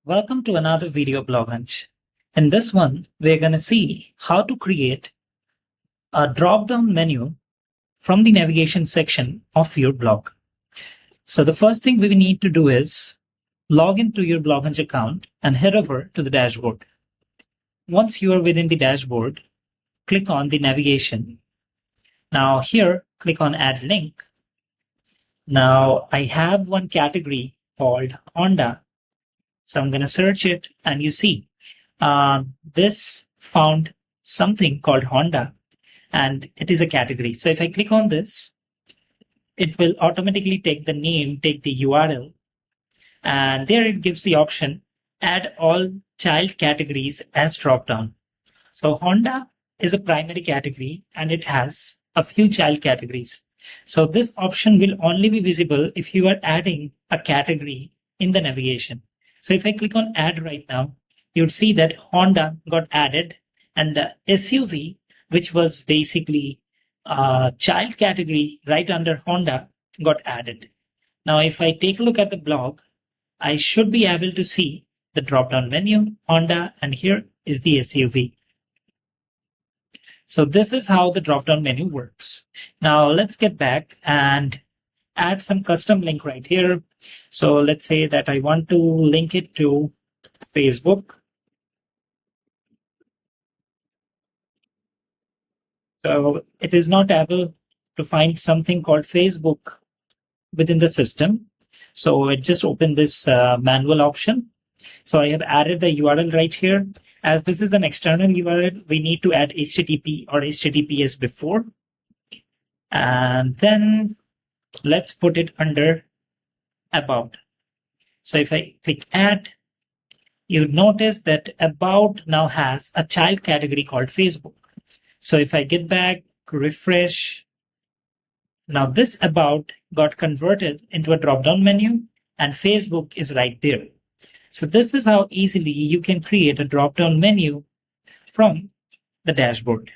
Welcome to another video BlogHunch. In this one, we're going to see how to create a drop-down menu from the navigation section of your blog. So the first thing we need to do is log into your BlogHunch account and head over to the dashboard. Once you are within the dashboard, click on the navigation. Now here, click on Add Link. Now I have one category called Honda. So I'm going to search it and you see this found something called Honda and it is a category. So if I click on this, it will automatically take the name, take the URL, and there it gives the option add all child categories as dropdown. So Honda is a primary category and it has a few child categories. So this option will only be visible if you are adding a category in the navigation. So if I click on add right now, you'd see that Honda got added and the SUV, which was basically a child category right under Honda, got added. Now, if I take a look at the blog, I should be able to see the drop-down menu, Honda, and here is the SUV. So this is how the drop-down menu works. Now let's get back and add some custom link right here. So let's say that I want to link it to Facebook. So it is not able to find something called Facebook within the system. So it just opened this manual option. So I have added the URL right here. As this is an external URL, we need to add HTTP or HTTPS before. And then let's put it under About. So if I click Add, you notice that About now has a child category called Facebook. So if I get back, refresh, now this About got converted into a drop-down menu and Facebook is right there. So this is how easily you can create a drop-down menu from the dashboard.